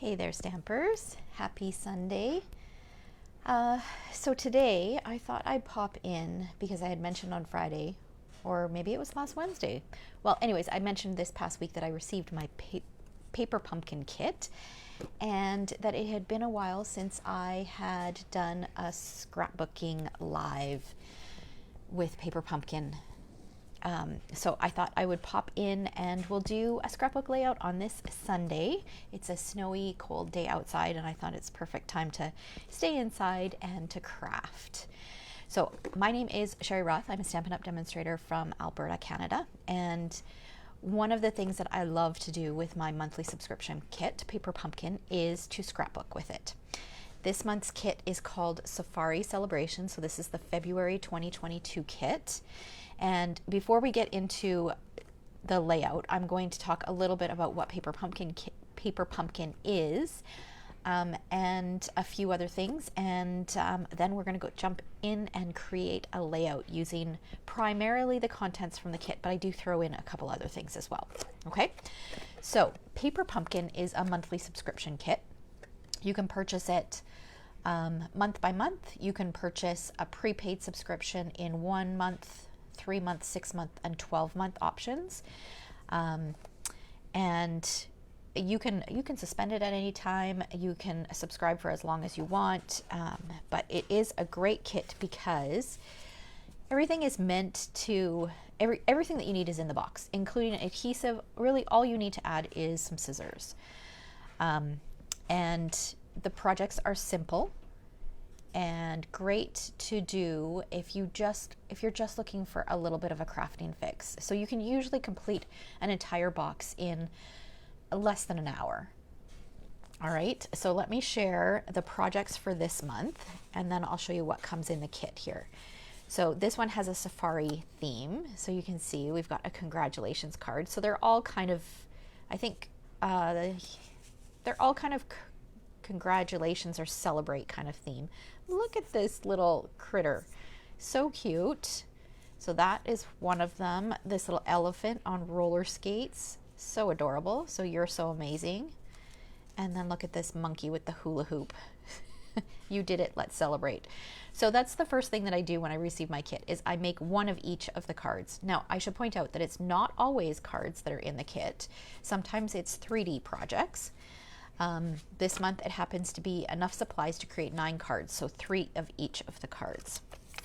Hey there, Stampers. Happy Sunday. So today I thought I'd pop in because I had mentioned on Friday, or maybe it was last Wednesday. Well, anyways, I mentioned this past week that I received my paper pumpkin kit and that it had been a while since I had done a scrapbooking live with paper pumpkin. So I thought I would pop in and we'll do a scrapbook layout on this Sunday. It's a snowy, cold day outside, and I thought it's perfect time to stay inside and to craft. So my name is Sherry Roth. I'm a Stampin' Up! Demonstrator from Alberta, Canada. And one of the things that I love to do with my monthly subscription kit, Paper Pumpkin, is to scrapbook with it. This month's kit is called Safari Celebration. So this is the February 2022 kit. And before we get into the layout, I'm going to talk a little bit about what Paper Pumpkin is, and a few other things. And then we're going to go jump in and create a layout using primarily the contents from the kit, but I do throw in a couple other things as well. Okay, so Paper Pumpkin is a monthly subscription kit. You can purchase it month by month. You can purchase a prepaid subscription in 1 month, 3 month, 6 month, and 12-month options, and you can suspend it at any time. You can subscribe for as long as you want, but it is a great kit because everything is meant to everything that you need is in the box, including adhesive. Really, all you need to add is some scissors, and the projects are simple and great to do if you're just looking for a little bit of a crafting fix. So you can usually complete an entire box in less than an hour. All right, so let me share the projects for this month, and then I'll show you what comes in the kit here. So this one has a safari theme. So you can see we've got a congratulations card. So they're all kind of, I think, they're all kind of congratulations or celebrate kind of theme. Look at this little critter, so cute. So that is one of them. This little elephant on roller skates, so adorable. So you're so amazing. And then look at this monkey with the hula hoop. You did it, let's celebrate. So that's the first thing that I do when I receive my kit, is I make one of each of the cards. Now I should point out that it's not always cards that are in the kit. Sometimes it's 3D projects. This month it happens to be enough supplies to create 9 cards, so 3 of each of the cards.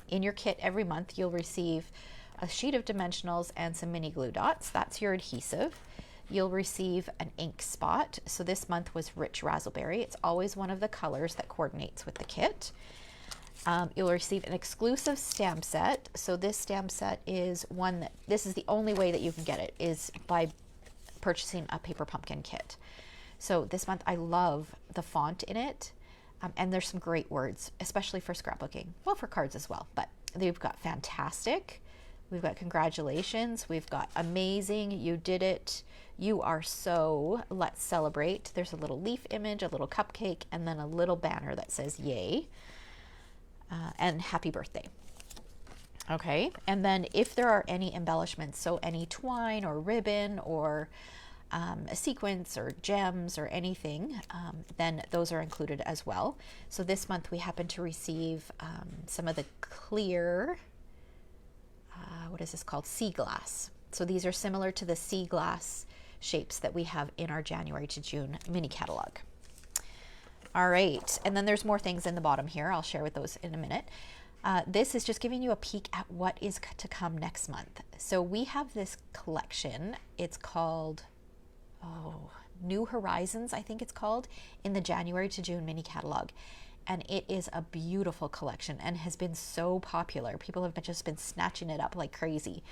In your kit every month you'll receive a sheet of dimensionals and some mini glue dots. That's your adhesive. You'll receive an ink spot. So this month was Rich Razzleberry. It's always one of the colors that coordinates with the kit. You'll receive an exclusive stamp set. So this stamp set is one that, this is the only way that you can get it, is by purchasing a Paper Pumpkin kit. So this month I love the font in it, and there's some great words, especially for scrapbooking. Well, for cards as well, but they've got fantastic, we've got congratulations, we've got amazing, you did it, you are so, let's celebrate. There's a little leaf image, a little cupcake, and then a little banner that says yay, and happy birthday. Okay, and then if there are any embellishments, so any twine or ribbon or a sequence or gems or anything, then those are included as well. So this month we happen to receive some of the clear, what is this called? Sea glass. So these are similar to the sea glass shapes that we have in our January to June mini catalog. All right, and then there's more things in the bottom here. I'll share with those in a minute. This is just giving you a peek at what is to come next month. So we have this collection. It's called New Horizons, I think it's called, in the January to June mini catalog, and it is a beautiful collection and has been so popular. People have just been snatching it up like crazy.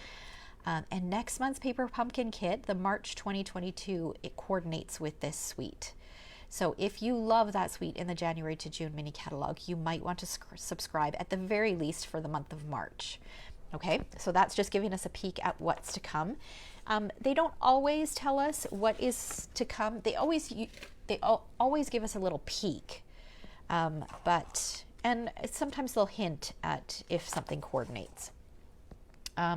And next month's Paper Pumpkin kit, the March 2022, it coordinates with this suite. So if you love that suite in the January to June mini catalog, you might want to subscribe at the very least for the month of March. Okay, so that's just giving us a peek at what's to come. They don't always tell us what is to come. They always give us a little peek, and sometimes they'll hint at if something coordinates.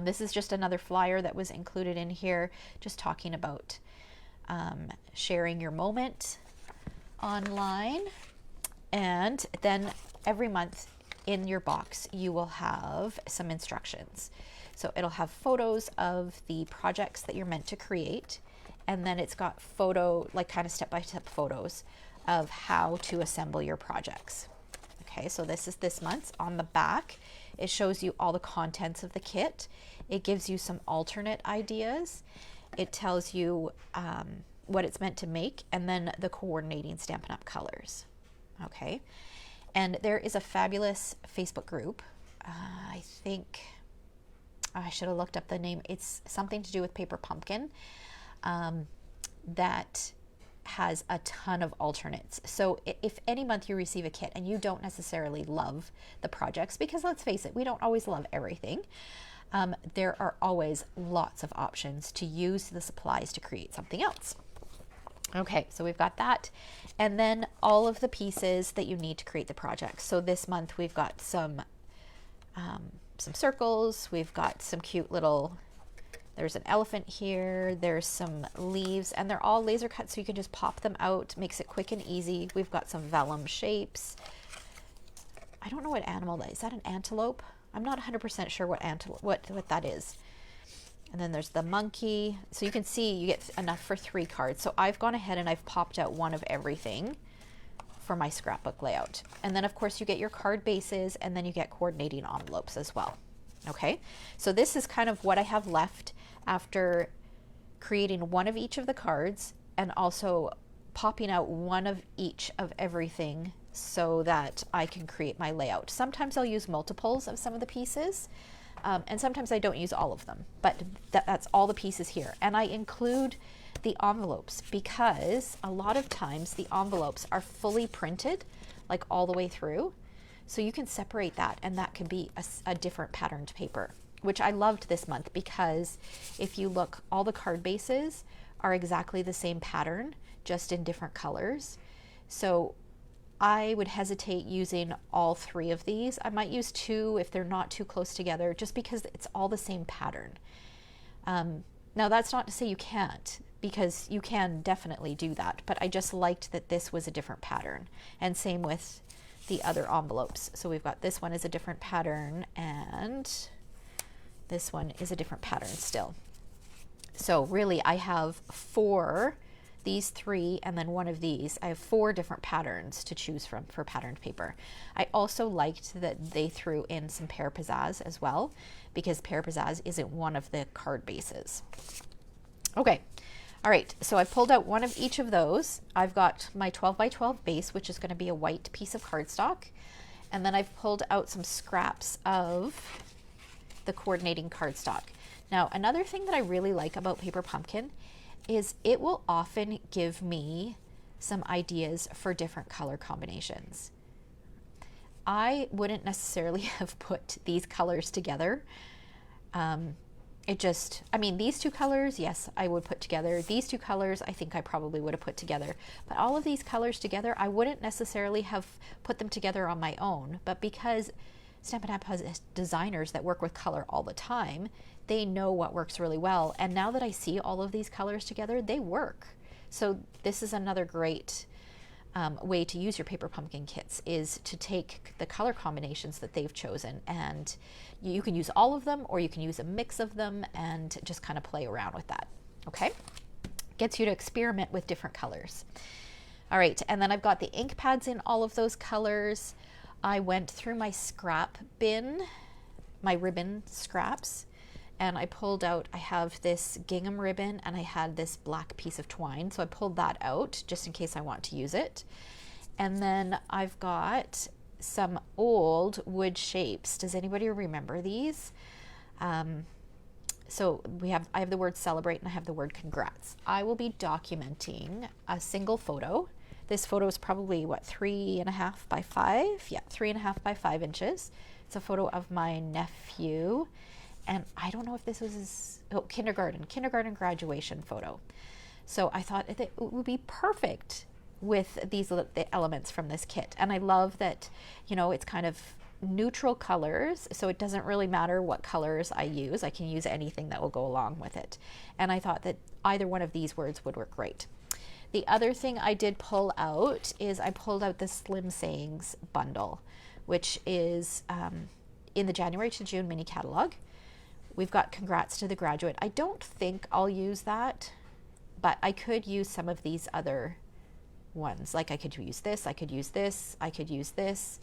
This is just another flyer that was included in here, just talking about sharing your moment online. And then every month in your box, you will have some instructions. So it'll have photos of the projects that you're meant to create. And then it's got like kind of step-by-step photos of how to assemble your projects. Okay, so this is this month's. On the back, it shows you all the contents of the kit. It gives you some alternate ideas. It tells you what it's meant to make, and then the coordinating Stampin' Up! Colors. Okay, and there is a fabulous Facebook group. I think I should have looked up the name. It's something to do with Paper Pumpkin that has a ton of alternates. So if any month you receive a kit and you don't necessarily love the projects, because let's face it, we don't always love everything, there are always lots of options to use the supplies to create something else. Okay, so we've got that. And then all of the pieces that you need to create the project. So this month we've got some circles, we've got some cute little, there's an elephant here, there's some leaves, and they're all laser cut so you can just pop them out, makes it quick and easy. We've got some vellum shapes. I don't know what animal that is. Is that an antelope? I'm not 100% sure what that is. And then there's the monkey. So you can see you get enough for 3 cards. So I've gone ahead and I've popped out one of everything for my scrapbook layout. And then of course you get your card bases, and then you get coordinating envelopes as well. Okay, so this is kind of what I have left after creating one of each of the cards and also popping out one of each of everything so that I can create my layout. Sometimes I'll use multiples of some of the pieces. And sometimes I don't use all of them, but that's all the pieces here. And I include the envelopes because a lot of times the envelopes are fully printed, like all the way through. So you can separate that, and that can be a different patterned paper, which I loved this month because if you look, all the card bases are exactly the same pattern, just in different colors. So I would hesitate using all 3 of these. I might use 2 if they're not too close together, just because it's all the same pattern. Now that's not to say you can't, because you can definitely do that, but I just liked that this was a different pattern. And same with the other envelopes. So we've got this one is a different pattern, and this one is a different pattern still. So really I have 4, these 3, and then one of these. I have 4 different patterns to choose from for patterned paper. I also liked that they threw in some pear pizzazz as well, because pear pizzazz isn't one of the card bases. Okay, all right, so I pulled out one of each of those. I've got my 12 by 12 base, which is going to be a white piece of cardstock, and then I've pulled out some scraps of the coordinating cardstock. Now, another thing that I really like about Paper Pumpkin is it will often give me some ideas for different color combinations. I wouldn't necessarily have put these colors together. I mean, these 2 colors, yes, I would put together. These 2 colors, I think I probably would have put together. But all of these colors together, I wouldn't necessarily have put them together on my own. But because Stampin' Up! Has designers that work with color all the time, they know what works really well. And now that I see all of these colors together, they work. So this is another great way to use your Paper Pumpkin kits, is to take the color combinations that they've chosen, and you can use all of them, or you can use a mix of them and just kind of play around with that. Okay, gets you to experiment with different colors. All right, and then I've got the ink pads in all of those colors. I went through my scrap bin, my ribbon scraps, and I pulled out, I have this gingham ribbon and I had this black piece of twine, so I pulled that out just in case I want to use it. And then I've got some old wood shapes. Does anybody remember these? So I have the word celebrate and I have the word congrats. I will be documenting a single photo. This photo is probably, what, 3.5 by 5? Yeah, 3.5 by 5 inches. It's a photo of my nephew. And I don't know if this was his kindergarten graduation photo. So I thought that it would be perfect with the elements from this kit. And I love that, you know, it's kind of neutral colors, so it doesn't really matter what colors I use. I can use anything that will go along with it. And I thought that either one of these words would work great. The other thing I did pull out is I pulled out the Slim Sayings bundle, which is in the January to June mini catalog. We've got Congrats to the Graduate. I don't think I'll use that, but I could use some of these other ones. Like I could use this, I could use this, I could use this.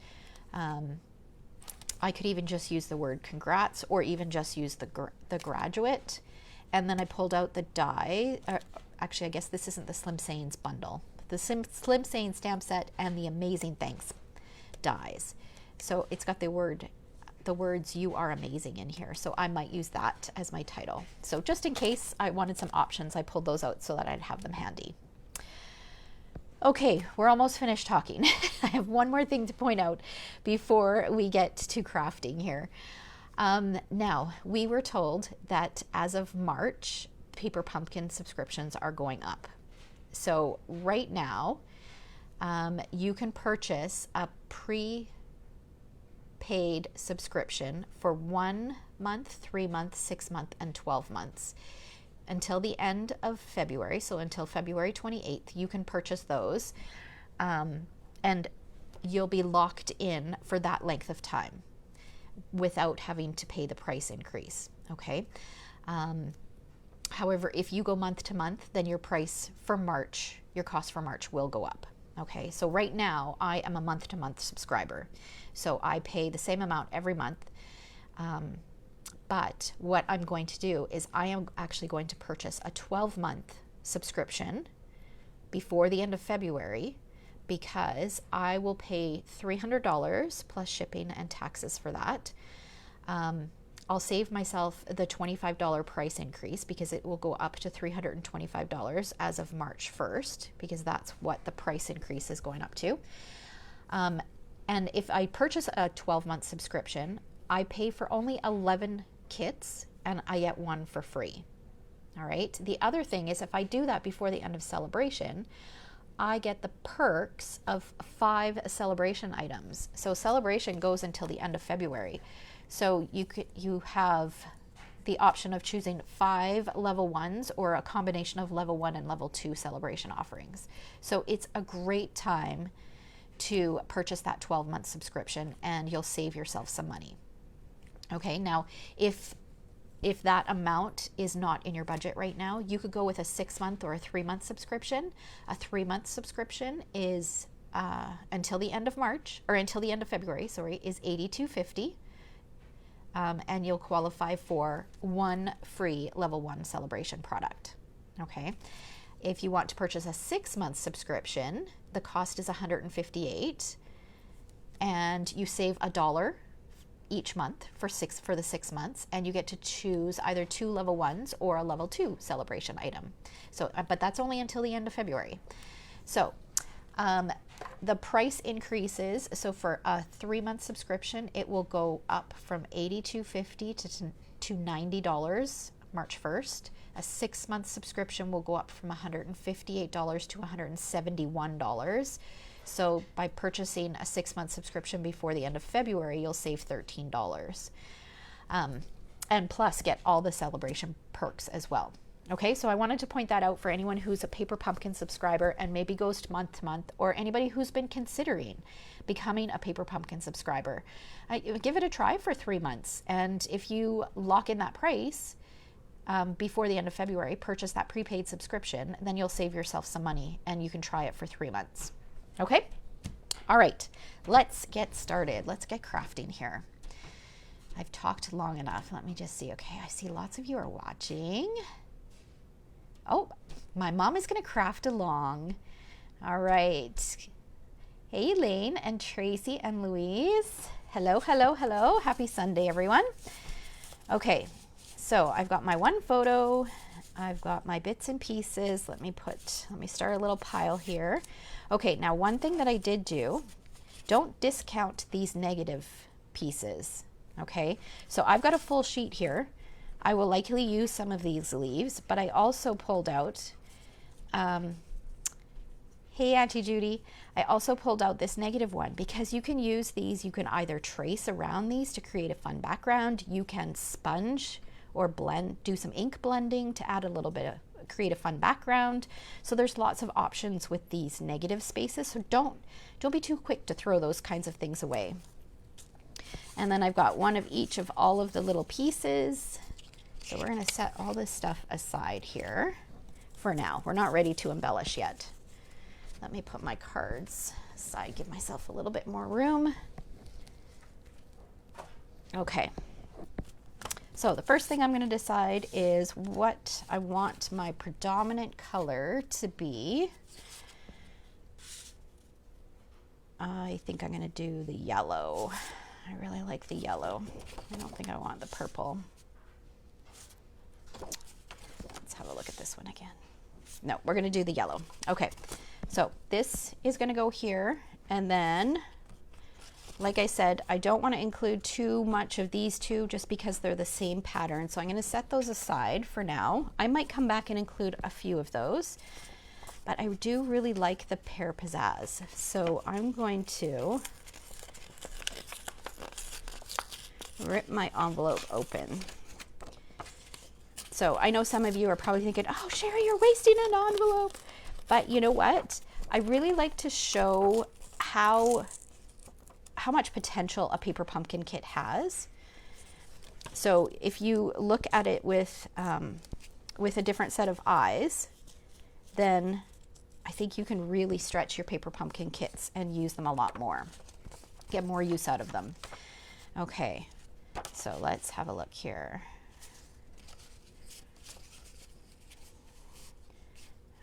I could even just use the word congrats, or even just use the graduate. And then I pulled out the die. Actually, I guess this isn't the Slim Sayings bundle. The Slim Sayings stamp set and the Amazing Thanks dies. So it's got the words "You are amazing" in here. So I might use that as my title. So just in case I wanted some options, I pulled those out so that I'd have them handy. Okay, we're almost finished talking. I have one more thing to point out before we get to crafting here. Now, we were told that as of March, Paper Pumpkin subscriptions are going up. So right now, you can purchase a prepaid subscription for 1 month, 3 months, 6 months, and 12 months. Until the end of February, so until February 28th, you can purchase those, and you'll be locked in for that length of time without having to pay the price increase, okay? However, if you go month to month, then your price for March, your cost for March will go up, okay? So right now, I am a month-to-month subscriber, so I pay the same amount every month. But what I'm going to do is I am actually going to purchase a 12-month subscription before the end of February, because I will pay $300 plus shipping and taxes for that. I'll save myself the $25 price increase, because it will go up to $325 as of March 1st, because that's what the price increase is going up to. And if I purchase a 12-month subscription, I pay for only 11 kits and I get one for free. All right. The other thing is, if I do that before the end of Celebration, I get the perks of 5 celebration items. So Celebration goes until the end of February. So you have the option of choosing 5 level 1s or a combination of level 1 and level 2 celebration offerings. So it's a great time to purchase that 12-month subscription, and you'll save yourself some money. Okay, now if that amount is not in your budget right now, you could go with a 6-month or a 3-month subscription. A 3-month subscription is until the end of March, or until the end of February, sorry, is $82.50. And you'll qualify for 1 free level 1 celebration product. Okay. If you want to purchase a 6-month subscription, the cost is $158, and you save $1 each month for the 6 months, and you get to choose either 2 level 1s or a level 2 celebration item. So, but that's only until the end of February. So the price increases. So for a 3-month subscription, it will go up from $82.50 to $90 March 1st. A 6-month subscription will go up from $158 to $171. So by purchasing a 6-month subscription before the end of February, you'll save $13. And plus get all the celebration perks as well. Okay, so I wanted to point that out for anyone who's a Paper Pumpkin subscriber and maybe goes to month, or anybody who's been considering becoming a Paper Pumpkin subscriber. Give it a try for 3 months, and if you lock in that price before the end of February, purchase that prepaid subscription, then you'll save yourself some money, and you can try it for 3 months. Okay, all right, let's get started. Let's get crafting here. I've talked long enough. Let me just see. Okay, I see lots of you are watching. Oh, my mom is going to craft along. All right. Hey, Elaine and Tracy and Louise. Hello, hello, hello. Happy Sunday, everyone. Okay, so I've got my one photo. I've got my bits and pieces. Let me start a little pile here. Okay, now one thing that I did do, don't discount these negative pieces. Okay, so I've got a full sheet here. I will likely use some of these leaves, but I also pulled out, hey Auntie Judy, I also pulled out this negative one, because you can use these, you can either trace around these to create a fun background, you can sponge or blend, do some ink blending to add a little bit create a fun background. So there's lots of options with these negative spaces. So don't be too quick to throw those kinds of things away. And then I've got one of each of all of the little pieces. So we're going to set all this stuff aside here for now. We're not ready to embellish yet. Let me put my cards aside, give myself a little bit more room. Okay. So the first thing I'm going to decide is what I want my predominant color to be. I think I'm going to do the yellow. I really like the yellow. I don't think I want the purple. Let's have a look at this one again. No, we're going to do the yellow. Okay, so this is going to go here. And then, like I said, I don't want to include too much of these two just because they're the same pattern. So I'm going to set those aside for now. I might come back and include a few of those. But I do really like the pear pizzazz. So I'm going to rip my envelope open. So I know some of you are probably thinking, oh, Sherry, you're wasting an envelope. But you know what? I really like to show how much potential a paper pumpkin kit has. So if you look at it with a different set of eyes, then I think you can really stretch your paper pumpkin kits and use them a lot more. Get more use out of them. Okay, so let's have a look here.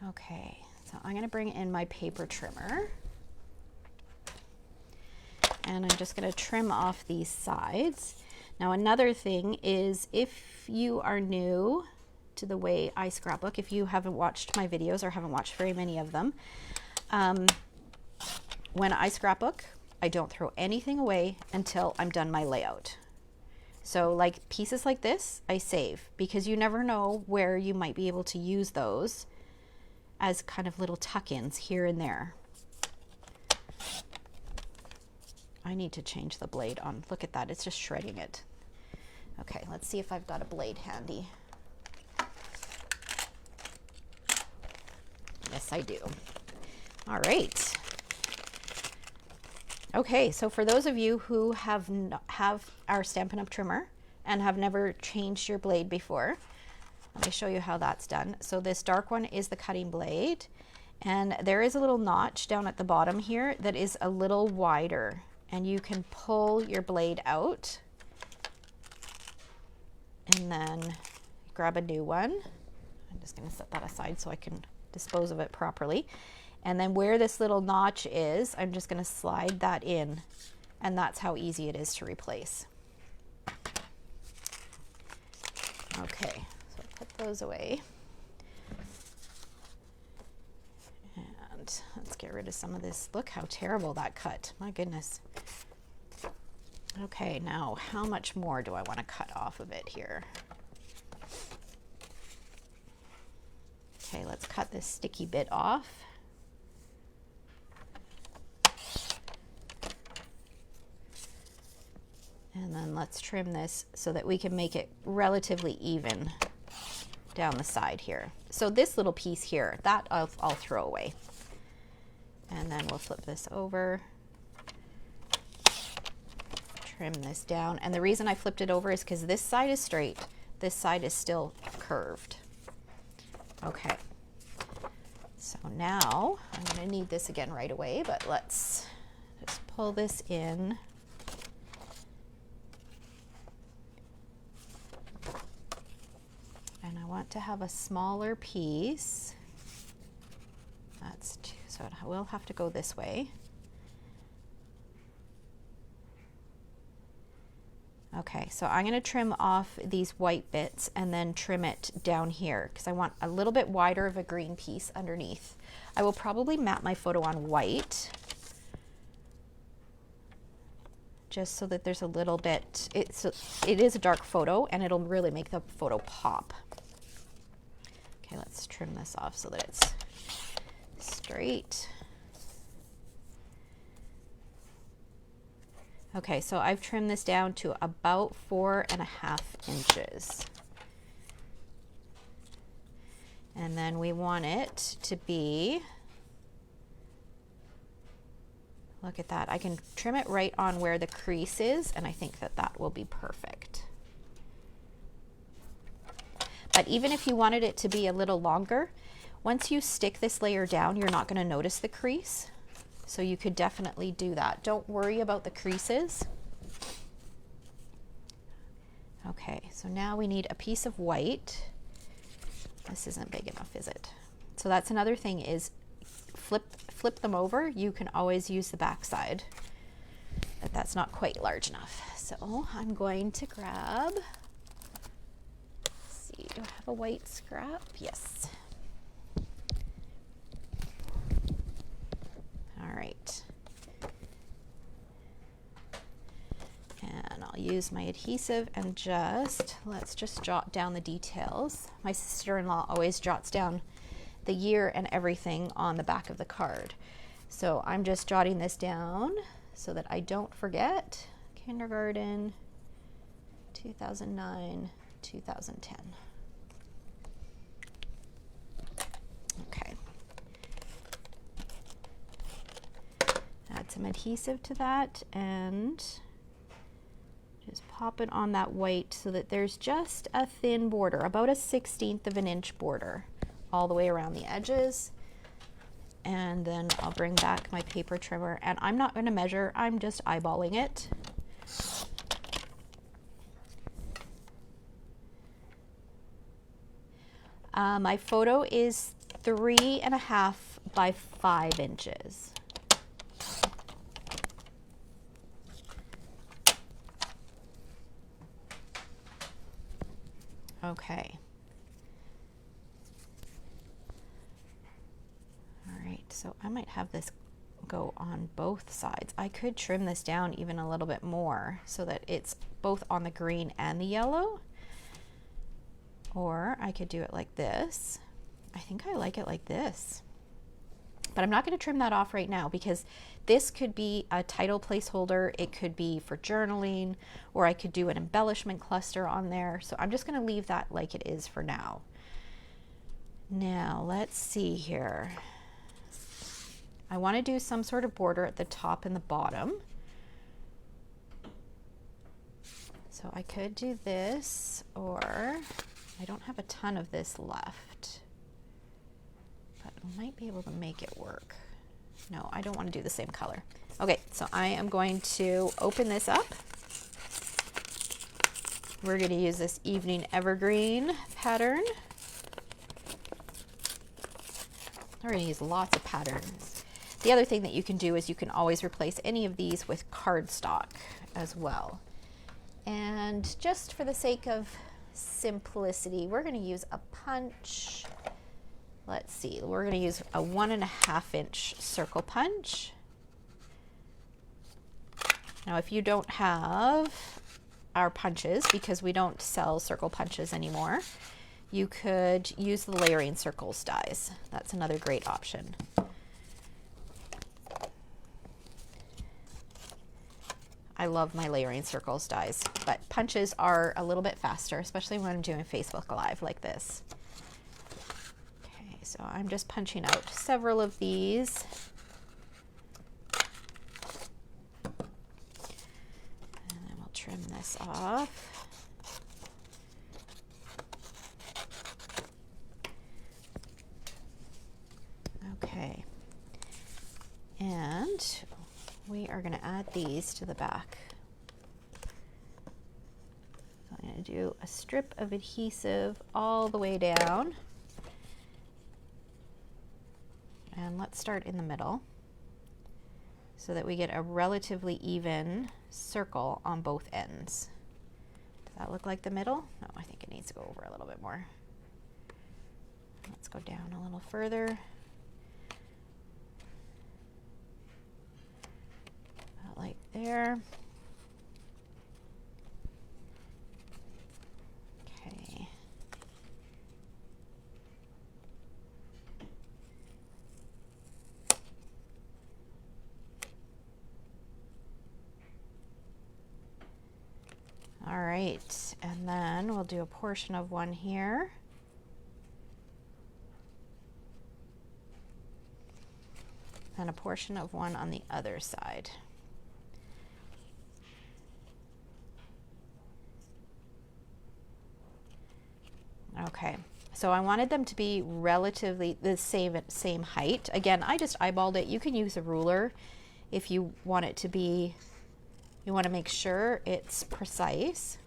Okay, so I'm going to bring in my paper trimmer. And I'm just going to trim off these sides. Now another thing is, if you are new to the way I scrapbook, if you haven't watched my videos or haven't watched very many of them, when I scrapbook, I don't throw anything away until I'm done my layout. So like pieces like this, I save, because you never know where you might be able to use those as kind of little tuck-ins here and there. I need to change the blade on. Look at that, it's just shredding it. Okay, let's see if I've got a blade handy. Yes, I do. All right. Okay, so for those of you who have our Stampin' Up! Trimmer and have never changed your blade before, let me show you how that's done. So this dark one is the cutting blade, and there is a little notch down at the bottom here that is a little wider, and you can pull your blade out and then grab a new one. I'm just going to set that aside so I can dispose of it properly. And then where this little notch is, I'm just going to slide that in, and that's how easy it is to replace. Okay, so put those away. And let's get rid of some of this. Look how terrible that cut. My goodness. Okay, now how much more do I want to cut off of it here? Okay, let's cut this sticky bit off. And then let's trim this so that we can make it relatively even down the side here. So this little piece here, that I'll throw away. And then we'll flip this over, trim this down. And the reason I flipped it over is because this side is straight, this side is still curved. Okay, so now I'm going to need this again right away, but let's just pull this in. And I want to have a smaller piece. That's two, so it will have to go this way. Okay, so I'm going to trim off these white bits and then trim it down here because I want a little bit wider of a green piece underneath. I will probably map my photo on white just so that there's a little bit, it is a dark photo and it'll really make the photo pop. Okay, let's trim this off so that it's straight. Okay, so I've trimmed this down to about 4.5 inches. And then we want it to be, look at that. I can trim it right on where the crease is, and I think that that will be perfect. But even if you wanted it to be a little longer, once you stick this layer down, you're not going to notice the crease. So you could definitely do that. Don't worry about the creases. Okay, so now we need a piece of white. This isn't big enough, is it? So that's another thing, is flip them over. You can always use the back side, but that's not quite large enough. So I'm going to grab, let's see, do I have a white scrap? Yes. All right. And I'll use my adhesive and let's just jot down the details. My sister-in-law always jots down the year and everything on the back of the card. So I'm just jotting this down so that I don't forget. Kindergarten, 2009, 2010. Okay. Add some adhesive to that and just pop it on that white so that there's just a thin border, about a 1/16 of an inch border all the way around the edges. And then I'll bring back my paper trimmer, and I'm not going to measure, I'm just eyeballing it. My photo is 3.5 by 5 inches. Okay. All right, so I might have this go on both sides. I could trim this down even a little bit more so that it's both on the green and the yellow. Or I could do it like this. I think I like it like this. But I'm not going to trim that off right now because this could be a title placeholder. It could be for journaling, or I could do an embellishment cluster on there. So I'm just going to leave that like it is for now. Now let's see here. I want to do some sort of border at the top and the bottom. So I could do this, or I don't have a ton of this left, but I might be able to make it work. No, I don't want to do the same color. Okay, so I am going to open this up. We're going to use this evening evergreen pattern. We're going to use lots of patterns. The other thing that you can do is you can always replace any of these with cardstock as well. And just for the sake of simplicity, we're going to use a punch. Let's see, we're going to use a 1.5 inch circle punch. Now, if you don't have our punches, because we don't sell circle punches anymore, you could use the layering circles dies. That's another great option. I love my layering circles dies, but punches are a little bit faster, especially when I'm doing Facebook Live like this. Okay, so I'm just punching out several of these. And then we'll trim this off. Okay, and we are going to add these to the back. So I'm going to do a strip of adhesive all the way down. And let's start in the middle so that we get a relatively even circle on both ends. Does that look like the middle? No, I think it needs to go over a little bit more. Let's go down a little further. Like there. Okay. All right, and then we'll do a portion of one here. and a portion of one on the other side. Okay, so I wanted them to be relatively the same height. Again, I just eyeballed it. You can use a ruler if you want it to be, you want to make sure it's precise.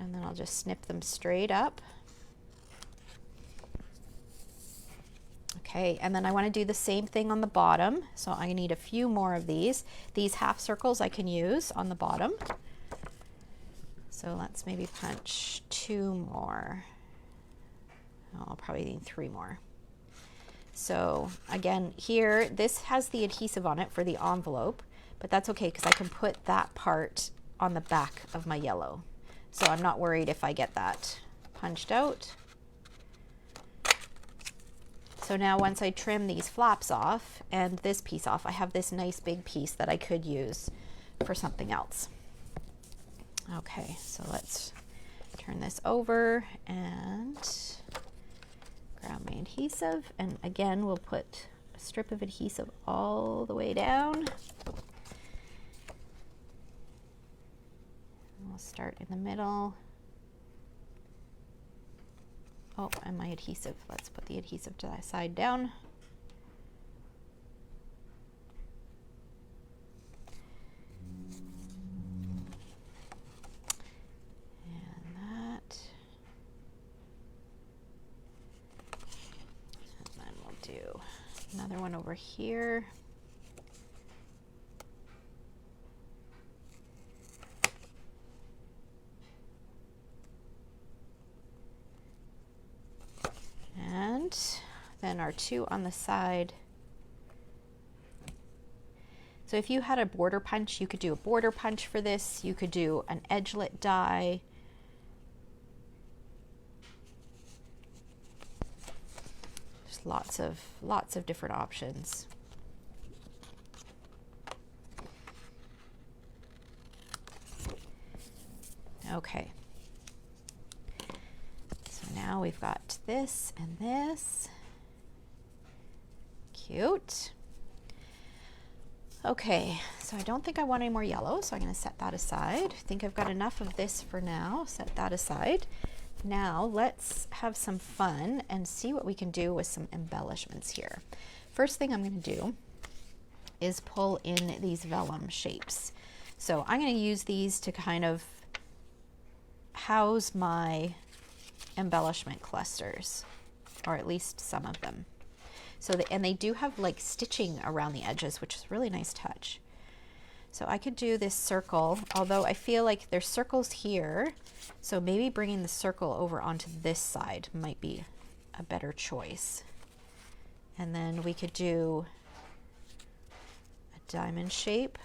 And then I'll just snip them straight up. Okay, and then I want to do the same thing on the bottom. So I need a few more of these. These half circles I can use on the bottom. So let's maybe punch 2 more. I'll probably need 3 more. So again, here, this has the adhesive on it for the envelope, but that's okay because I can put that part on the back of my yellow. So I'm not worried if I get that punched out. So now once I trim these flaps off and this piece off, I have this nice big piece that I could use for something else. Okay, so let's turn this over and grab my adhesive. And again, we'll put a strip of adhesive all the way down. We'll start in the middle. Oh, and my adhesive. Let's put the adhesive to that side down. Another one over here. And then our 2 on the side. So if you had a border punch, you could do a border punch for this. You could do an edgelet die. Lots of different options. Okay. So now we've got this and this. Cute. Okay, so I don't think I want any more yellow, so I'm going to set that aside. I think I've got enough of this for now. Set that aside. Now let's have some fun and see what we can do with some embellishments here. First thing I'm going to do is pull in these vellum shapes. So I'm going to use these to kind of house my embellishment clusters, or at least some of them. So and they do have like stitching around the edges, which is a really nice touch. So I could do this circle, although I feel like there's circles here, so maybe bringing the circle over onto this side might be a better choice. And then we could do a diamond shape,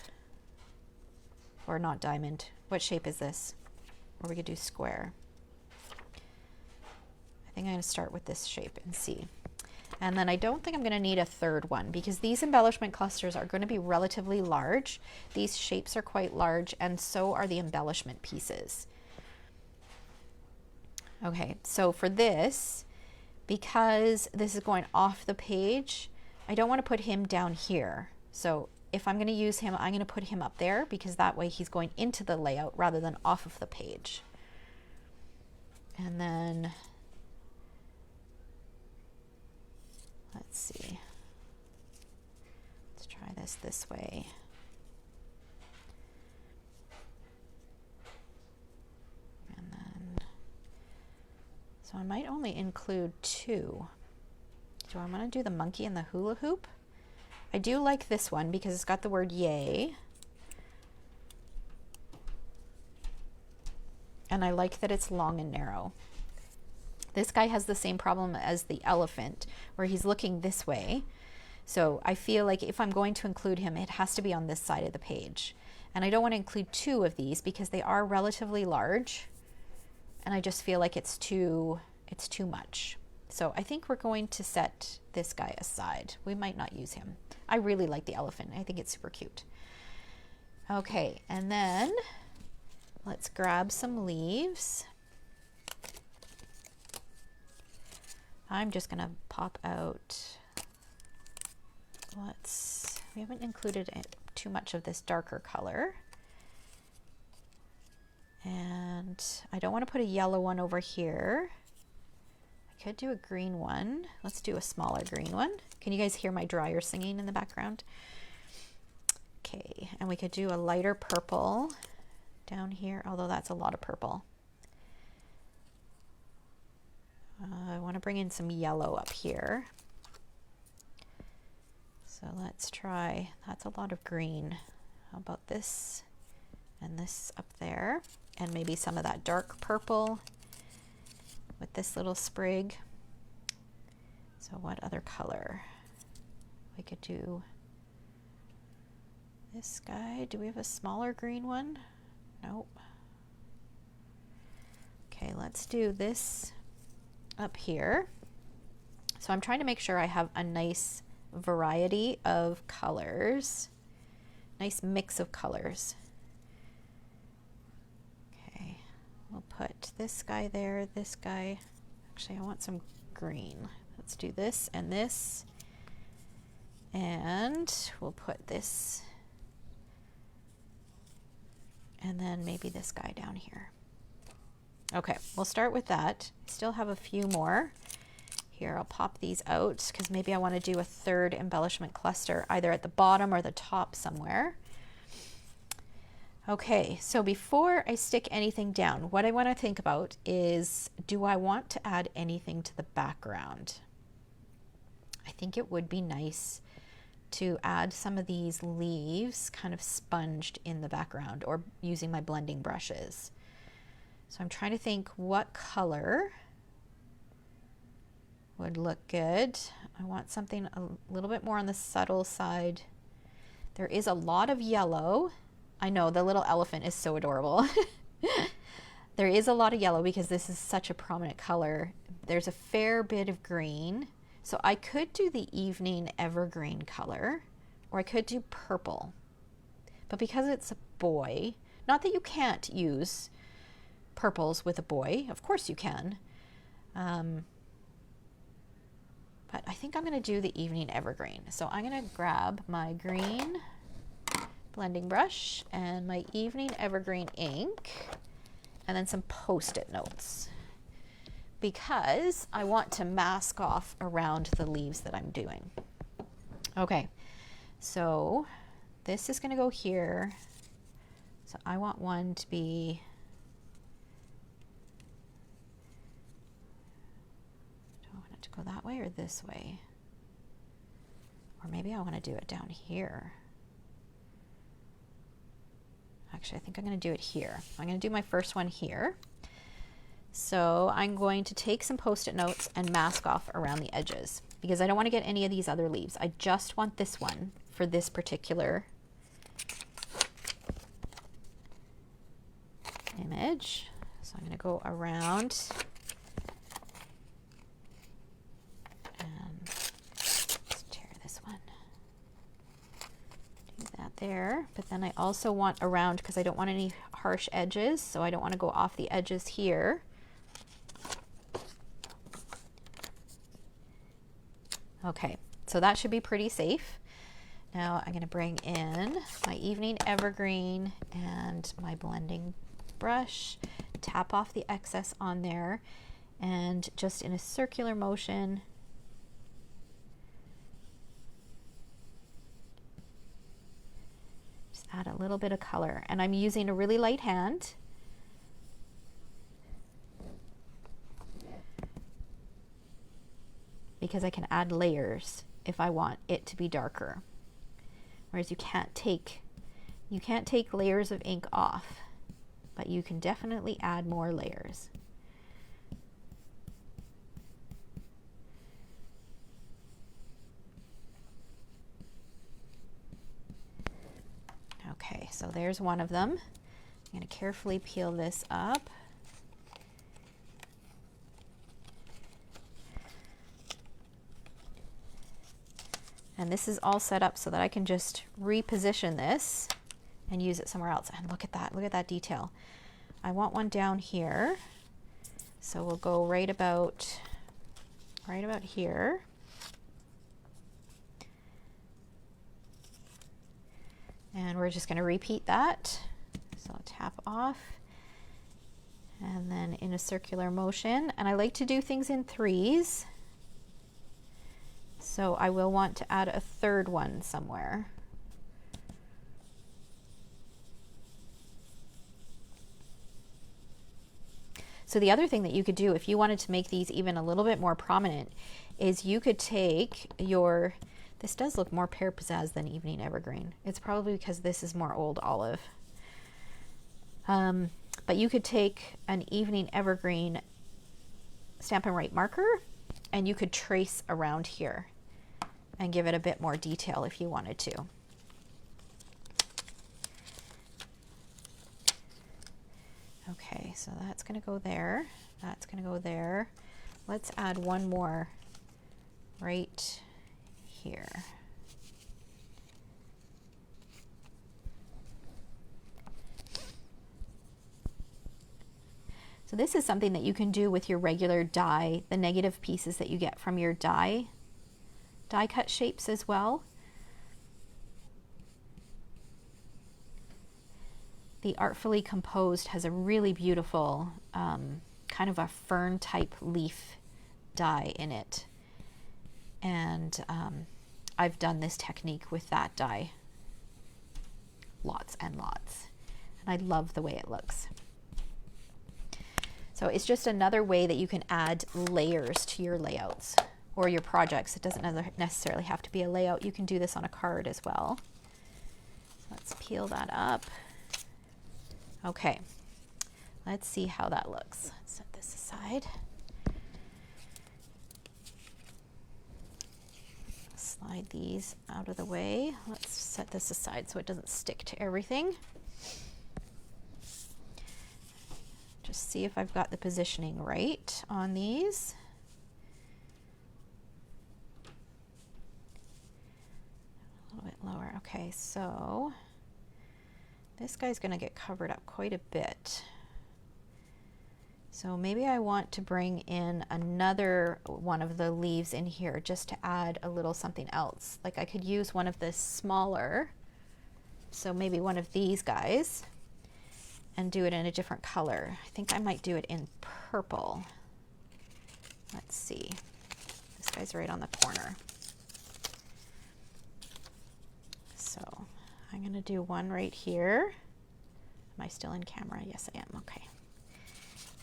or not diamond. What shape is this? Or we could do square. I think I'm going to start with this shape and see. And then I don't think I'm going to need a third one because these embellishment clusters are going to be relatively large. These shapes are quite large, and so are the embellishment pieces. Okay, so for this, because this is going off the page, I don't want to put him down here. So if I'm going to use him, I'm going to put him up there because that way he's going into the layout rather than off of the page. And then let's see. Let's try this way. And then, so I might only include 2. Do I want to do the monkey and the hula hoop? I do like this one because it's got the word yay. And I like that it's long and narrow. This guy has the same problem as the elephant, where he's looking this way. So I feel like if I'm going to include him, it has to be on this side of the page. And I don't want to include 2 of these because they are relatively large. And I just feel like it's too much. So I think we're going to set this guy aside. We might not use him. I really like the elephant. I think it's super cute. Okay, and then let's grab some leaves. I'm just going to pop out we haven't included too much of this darker color. And I don't want to put a yellow one over here. I could do a green one. Let's do a smaller green one. Can you guys hear my dryer singing in the background? Okay, and we could do a lighter purple down here, although that's a lot of purple. I want to bring in some yellow up here. So let's try, that's a lot of green. How about this and this up there? And maybe some of that dark purple with this little sprig. So what other color? We could do this guy. Do we have a smaller green one? Nope. Okay, let's do this up here. So I'm trying to make sure I have a nice variety of colors, nice mix of colors. Okay, we'll put this guy there, this guy. Actually, I want some green. Let's do this and this. And we'll put this and then maybe this guy down here. Okay, we'll start with that. Still have a few more. Here, I'll pop these out because maybe I want to do a third embellishment cluster either at the bottom or the top somewhere. Okay, so before I stick anything down, what I want to think about is, do I want to add anything to the background? I think it would be nice to add some of these leaves kind of sponged in the background or using my blending brushes. So I'm trying to think what color would look good. I want something a little bit more on the subtle side. There is a lot of yellow. I know the little elephant is so adorable. There is a lot of yellow because this is such a prominent color. There's a fair bit of green. So I could do the evening evergreen color, or I could do purple. But because it's a boy, not that you can't use purples with a boy, of course you can. But I think I'm going to do the evening evergreen. So I'm going to grab my green blending brush and my evening evergreen ink and then some Post-it notes, because I want to mask off around the leaves that I'm doing. Okay, so this is going to go here. So I want one to be, do I want it to go that way or this way? Or maybe I want to do it down here. Actually, I think I'm going to do it here. I'm going to do my first one here. So I'm going to take some Post-it notes and mask off around the edges because I don't want to get any of these other leaves. I just want this one for this particular image. So I'm going to go around and let's tear this one. Do that there. But then I also want around, because I don't want any harsh edges, so I don't want to go off the edges here. Okay, so that should be pretty safe. Now I'm going to bring in my evening evergreen and my blending brush, tap off the excess on there, and just in a circular motion, just add a little bit of color. And I'm using a really light hand. Because I can add layers if I want it to be darker. Whereas you can't take layers of ink off, but you can definitely add more layers. Okay, so there's one of them. I'm going to carefully peel this up. And this is all set up so that I can just reposition this and use it somewhere else. And look at that detail. I want one down here. So we'll go right about here. And we're just going to repeat that. So tap off and then in a circular motion. And I like to do things in threes. So I will want to add a third one somewhere. So the other thing that you could do if you wanted to make these even a little bit more prominent is you could take your, this does look more pear pizzazz than evening evergreen. It's probably because this is more old olive. But you could take an evening evergreen Stampin' Write marker and you could trace around here and give it a bit more detail if you wanted to. Okay, so that's going to go there. That's going to go there. Let's add one more right here. So this is something that you can do with your regular die, the negative pieces that you get from your die cut shapes as well. The Artfully Composed has a really beautiful kind of a fern type leaf die in it. And I've done this technique with that die lots and lots. And I love the way it looks. So it's just another way that you can add layers to your layouts or your projects. It doesn't necessarily have to be a layout. You can do this on a card as well. So let's peel that up. Okay, let's see how that looks. Let's set this aside. Slide these out of the way. Let's set this aside so it doesn't stick to everything. Just see if I've got the positioning right on these. A little bit lower. Okay, so this guy's going to get covered up quite a bit. So maybe I want to bring in another one of the leaves in here just to add a little something else. Like I could use one of the smaller, so maybe one of these guys, and do it in a different color. I think I might do it in purple. Let's see. This guy's right on the corner. So I'm going to do one right here. Am I still in camera? Yes, I am. Okay.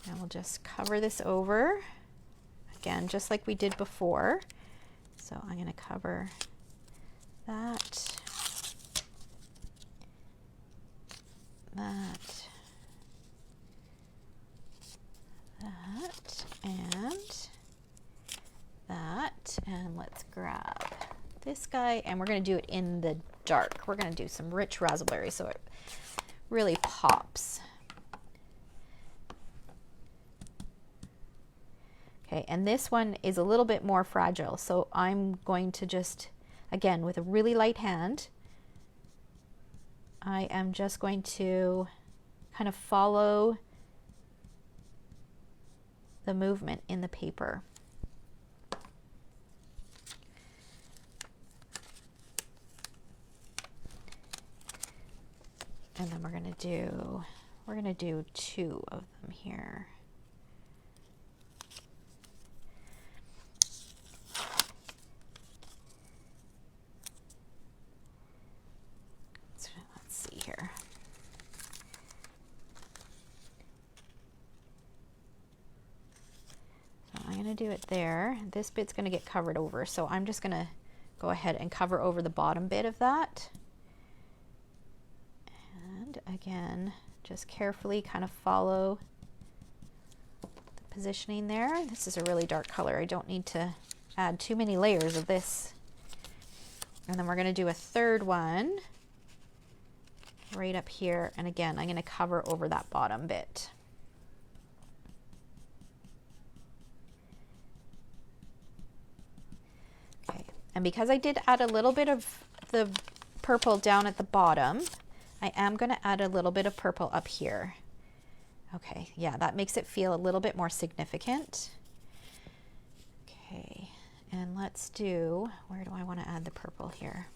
Now we'll just cover this over. Again, just like we did before. So I'm going to cover that, that, that, and that. And let's grab this guy, and we're going to do it in the dark. We're going to do some rich raspberry so it really pops. Okay, and this one is a little bit more fragile, so I'm going to just, again, with a really light hand, I am just going to kind of follow the movement in the paper. And then we're going to do two of them here. Let's see here. So I'm going to do it there. This bit's going to get covered over, so I'm just going to go ahead and cover over the bottom bit of that. And again, just carefully kind of follow the positioning there. This is a really dark color. I don't need to add too many layers of this. And then we're going to do a third one right up here. And again, I'm going to cover over that bottom bit. Okay, and because I did add a little bit of the purple down at the bottom, I am going to add a little bit of purple up here. Okay, yeah, that makes it feel a little bit more significant. Okay, and let's do, where do I want to add the purple here?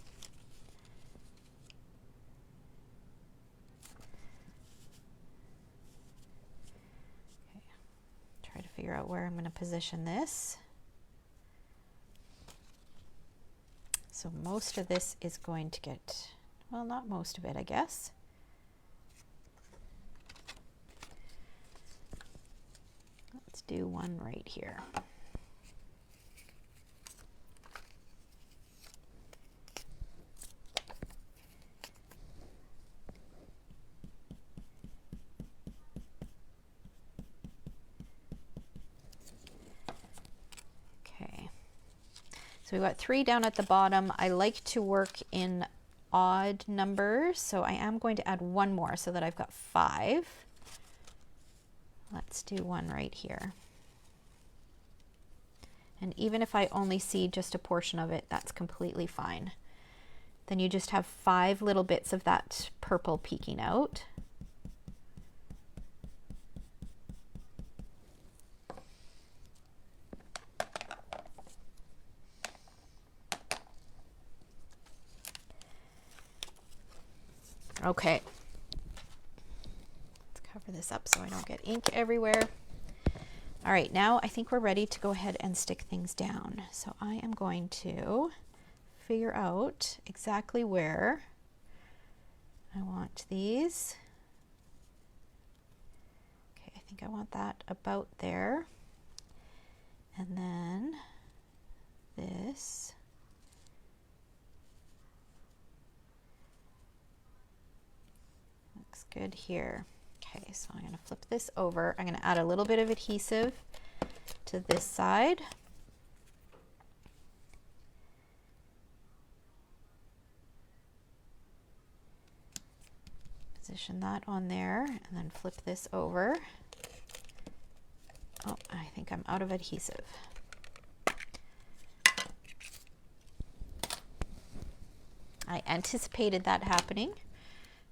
figure out where I'm going to position this. So most of this is going to get, well, not most of it, I guess. Let's do one right here. So we've got 3 down at the bottom. I like to work in odd numbers, so I am going to add 1 more so that I've got 5. Let's do 1 right here. And even if I only see just a portion of it, that's completely fine. Then you just have 5 little bits of that purple peeking out. Okay, let's cover this up so I don't get ink everywhere. All right, now I think we're ready to go ahead and stick things down. So I am going to figure out exactly where I want these. Okay, I think I want that about there. And then this. Looks good here. Okay, so I'm going to flip this over. I'm going to add a little bit of adhesive to this side. Position that on there and then flip this over. Oh, I think I'm out of adhesive. I anticipated that happening.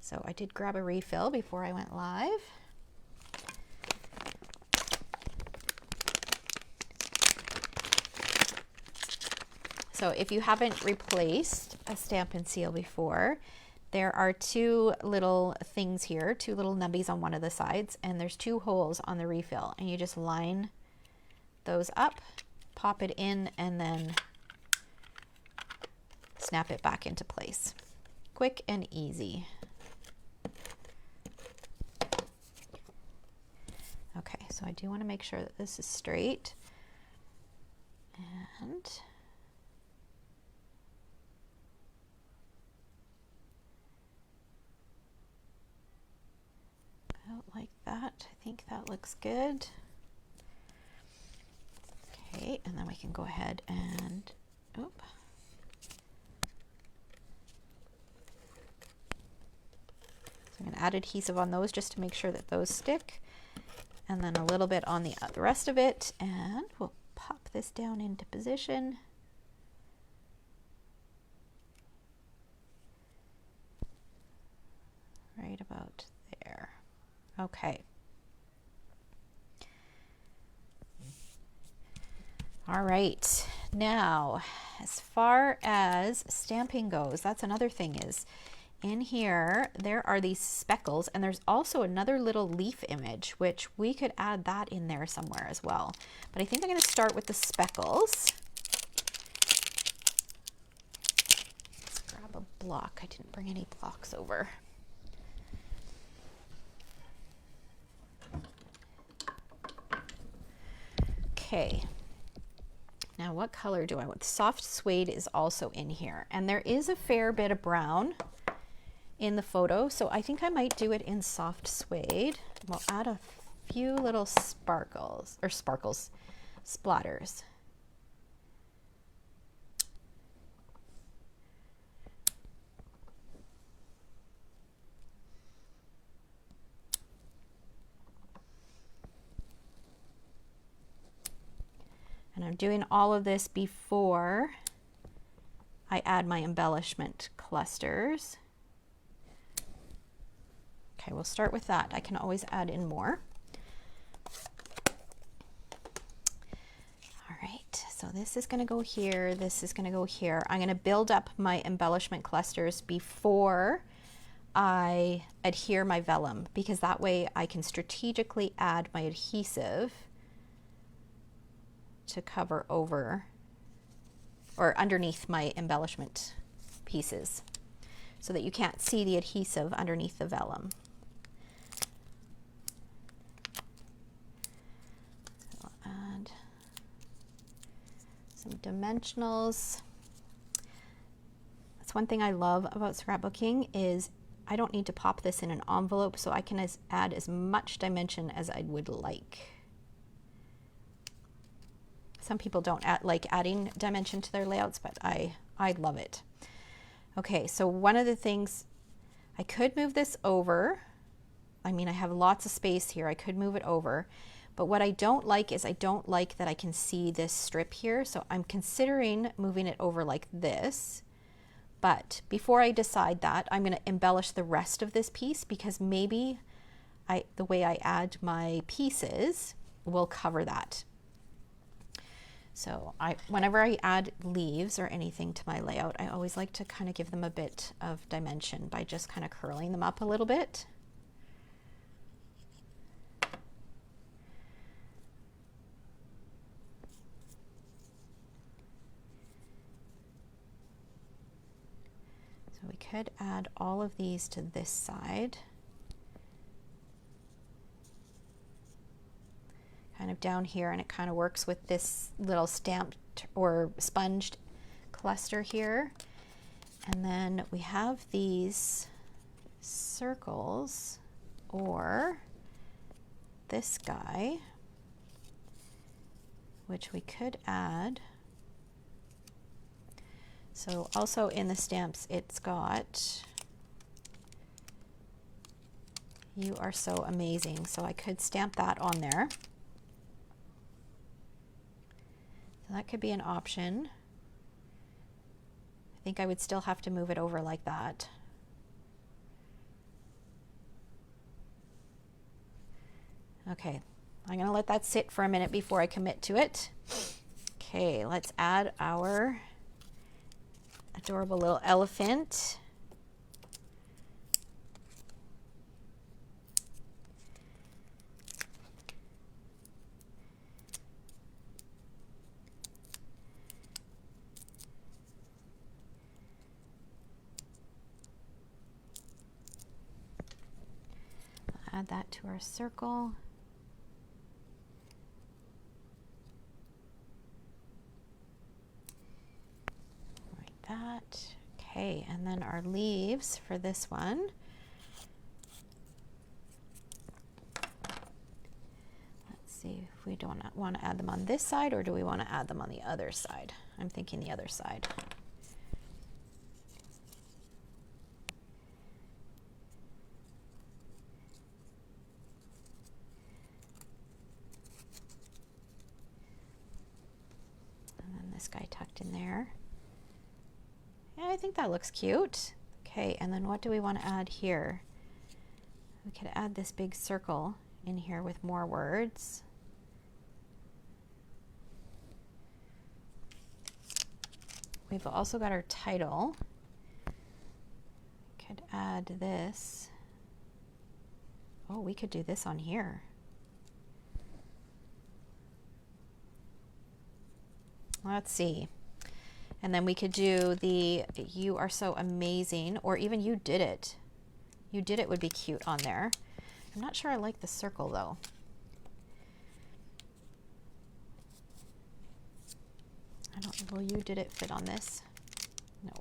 So I did grab a refill before I went live. So if you haven't replaced a stamp and seal before, there are 2 little things here, 2 little nubbies on one of the sides, and there's 2 holes on the refill, and you just line those up, pop it in, and then snap it back into place. Quick and easy. Okay, so I do want to make sure that this is straight. And about like that. I think that looks good. Okay, and then we can go ahead and, oop. So I'm going to add adhesive on those just to make sure that those stick. And then a little bit on the rest of it, and we'll pop this down into position. Right about there. Okay. All right. Now, as far as stamping goes, that's another thing is, in here, there are these speckles, and there's also another little leaf image, which we could add that in there somewhere as well. But I think I'm going to start with the speckles. Let's grab a block. I didn't bring any blocks over. Okay. Now, what color do I want? Soft suede is also in here, and there is a fair bit of brown in the photo, so I think I might do it in soft suede. We'll add a few little sparkles, splatters. And I'm doing all of this before I add my embellishment clusters. Okay, we'll start with that. I can always add in more. All right, so this is going to go here. This is going to go here. I'm going to build up my embellishment clusters before I adhere my vellum, because that way I can strategically add my adhesive to cover over or underneath my embellishment pieces so that you can't see the adhesive underneath the vellum. So I'll add some dimensionals. That's one thing I love about scrapbooking is I don't need to pop this in an envelope, so I can add as much dimension as I would like. Some people don't like adding dimension to their layouts, but I love it. Okay, so one of the things, I could move this over. I mean, I have lots of space here. I could move it over. But what I don't like is I don't like that I can see this strip here. So I'm considering moving it over like this. But before I decide that, I'm going to embellish the rest of this piece because maybe the way I add my pieces will cover that. So whenever I add leaves or anything to my layout, I always like to kind of give them a bit of dimension by just kind of curling them up a little bit. So we could add all of these to this side. Kind of down here, and it kind of works with this little stamped or sponged cluster here. And then we have these circles, or this guy, which we could add. So also in the stamps, it's got "You are so amazing." So I could stamp that on there. So that could be an option. I think I would still have to move it over like that. Okay, I'm going to let that sit for a minute before I commit to it. Okay, let's add our adorable little elephant. Add that to our circle. Like that. Okay, and then our leaves for this one. Let's see if we don't want to add them on this side, or do we want to add them on the other side? I'm thinking the other side. This guy tucked in there. Yeah, I think that looks cute. Okay, and then what do we want to add here? We could add this big circle in here with more words. We've also got our title. We could add this. Oh, we could do this on here. Let's see. And then we could do the "You are so amazing," or even "You did it." "You did it" would be cute on there. I'm not sure I like the circle though. I don't, will "You did it" fit on this? No.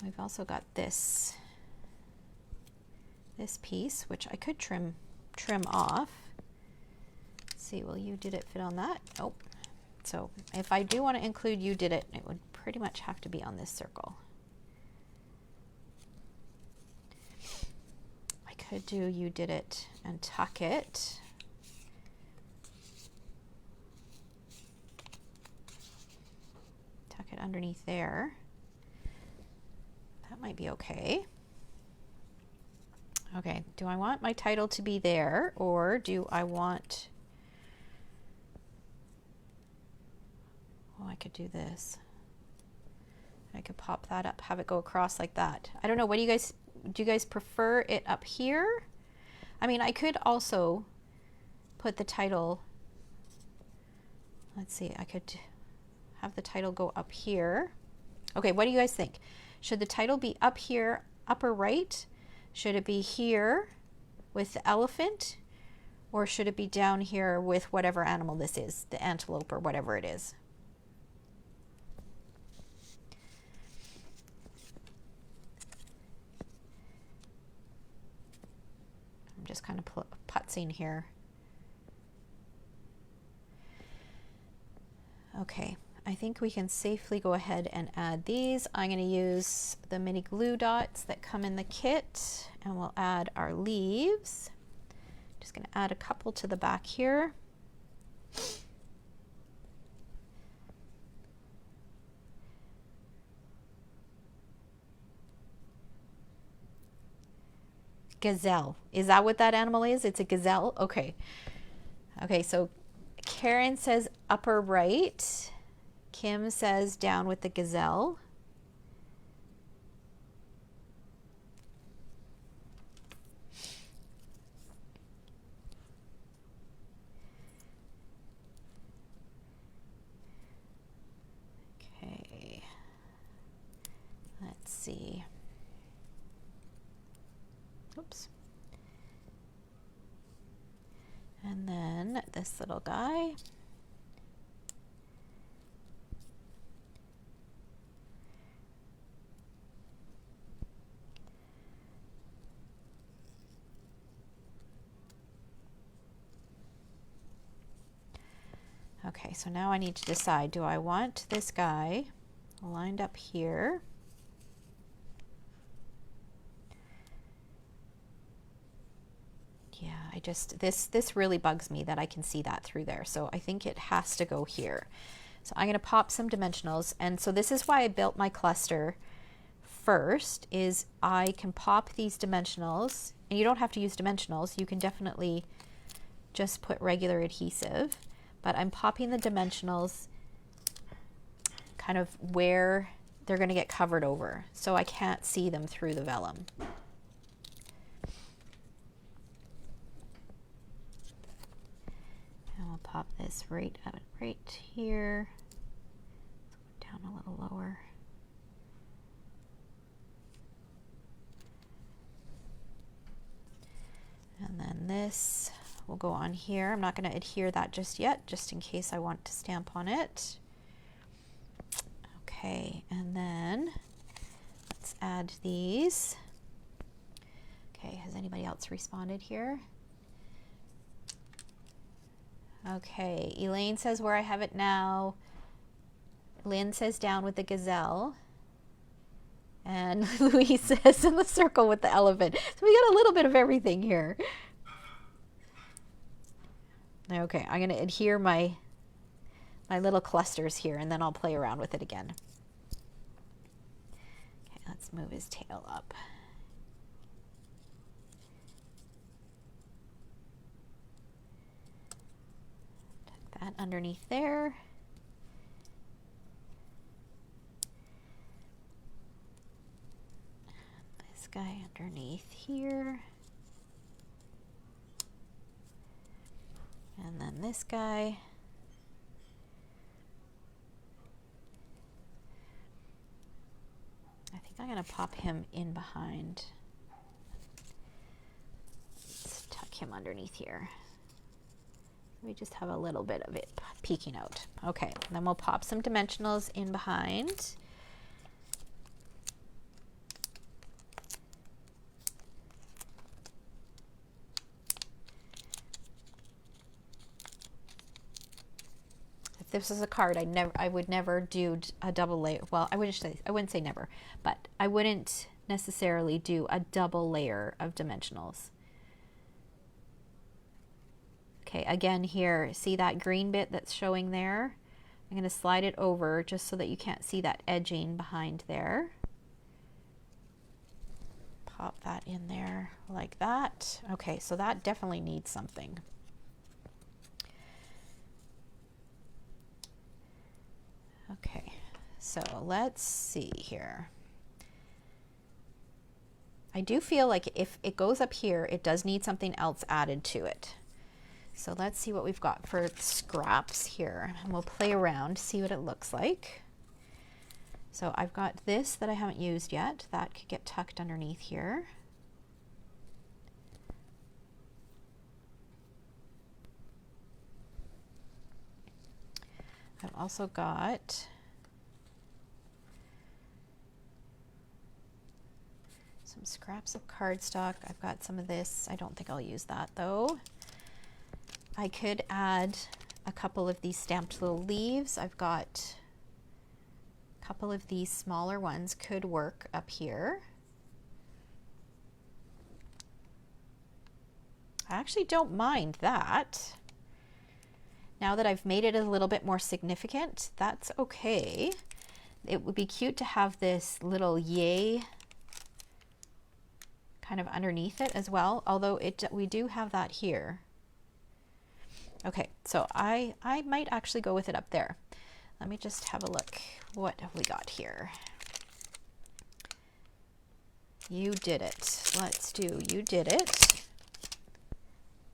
We've also got this piece, which I could trim off. See, will "You did it" fit on that? Nope. So if I do want to include "You did it," it would pretty much have to be on this circle. I could do "You did it" and tuck it. Tuck it underneath there. That might be okay. Okay, do I want my title to be there, or do I want... Oh, I could do this. I could pop that up, have it go across like that. I don't know, what do you guys prefer it up here? I mean, I could also put the title, let's see, I could have the title go up here. Okay, what do you guys think? Should the title be up here, upper right? Should it be here with the elephant? Or should it be down here with whatever animal this is, the antelope or whatever it is? I'm just kind of putzing here. Okay, I think we can safely go ahead and add these. I'm going to use the mini glue dots that come in the kit, and we'll add our leaves. Just going to add a couple to the back here. Gazelle. Is that what that animal is? It's a gazelle? Okay. Okay, so Karen says upper right. Kim says down with the gazelle. Okay. Let's see. Oops. And then this little guy. Okay, so now I need to decide, do I want this guy lined up here? Yeah, this really bugs me that I can see that through there. So I think it has to go here. So I'm going to pop some dimensionals. And so this is why I built my cluster first, is I can pop these dimensionals, and you don't have to use dimensionals. You can definitely just put regular adhesive, but I'm popping the dimensionals kind of where they're going to get covered over, so I can't see them through the vellum. And we'll pop this right here. Let's go down a little lower. And then this will go on here. I'm not going to adhere that just yet, just in case I want to stamp on it. Okay, and then let's add these. Okay, has anybody else responded here? Okay, Elaine says where I have it now. Lynn says down with the gazelle. And Louise says in the circle with the elephant. So we got a little bit of everything here. Okay, I'm going to adhere my little clusters here, and then I'll play around with it again. Okay, let's move his tail up. Tuck that underneath there. This guy underneath here. And then this guy. I think I'm going to pop him in behind. Let's tuck him underneath here. We just have a little bit of it peeking out. Okay, and then we'll pop some dimensionals in behind. This is a card, I would never do a double layer. Well, I wouldn't say never, but I wouldn't necessarily do a double layer of dimensionals. Okay, again here, see that green bit that's showing there? I'm going to slide it over just so that you can't see that edging behind there. Pop that in there like that. Okay, so that definitely needs something. Okay, so let's see here. I do feel like if it goes up here, it does need something else added to it. So let's see what we've got for scraps here, and we'll play around, see what it looks like. So I've got this that I haven't used yet. That could get tucked underneath here. I've also got some scraps of cardstock. I've got some of this. I don't think I'll use that though. I could add a couple of these stamped little leaves. I've got a couple of these smaller ones could work up here. I actually don't mind that. Now that I've made it a little bit more significant, that's okay. It would be cute to have this little yay kind of underneath it as well, although we do have that here. Okay, so I might actually go with it up there. Let me just have a look. What have we got here? You did it. Let's do you did it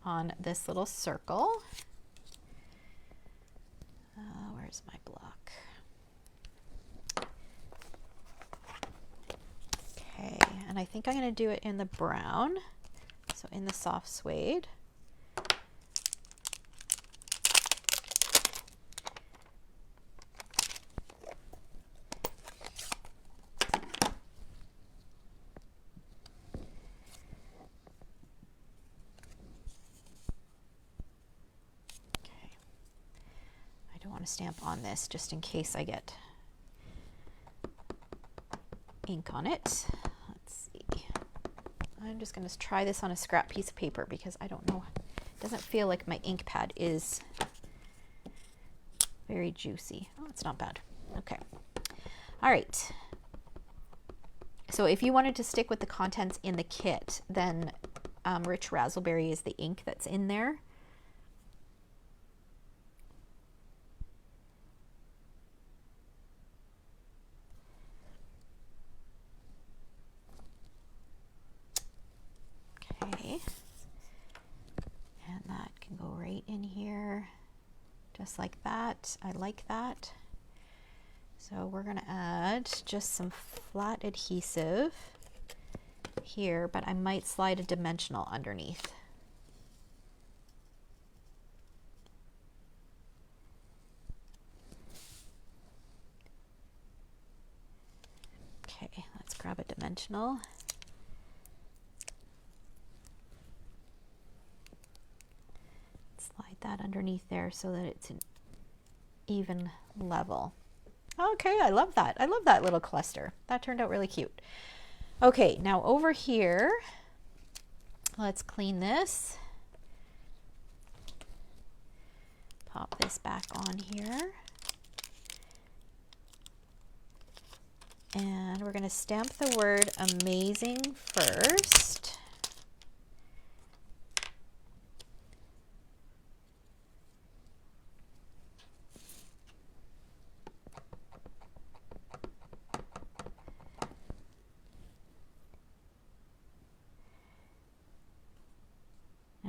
on this little circle. Where's my block? Okay, and I think I'm going to do it in the brown, so in the soft suede. Stamp on this just in case I get ink on it. Let's see. I'm just going to try this on a scrap piece of paper because I don't know. It doesn't feel like my ink pad is very juicy. Oh, it's not bad. Okay. All right. So if you wanted to stick with the contents in the kit, then Rich Razzleberry is the ink that's in there. And that can go right in here, just like that. I like that. So we're going to add just some flat adhesive here, but I might slide a dimensional underneath. Okay, let's grab a dimensional. Slide that underneath there so that it's an even level. Okay, I love that. I love that little cluster. That turned out really cute. Okay, now over here, let's clean this. Pop this back on here. And we're going to stamp the word amazing first.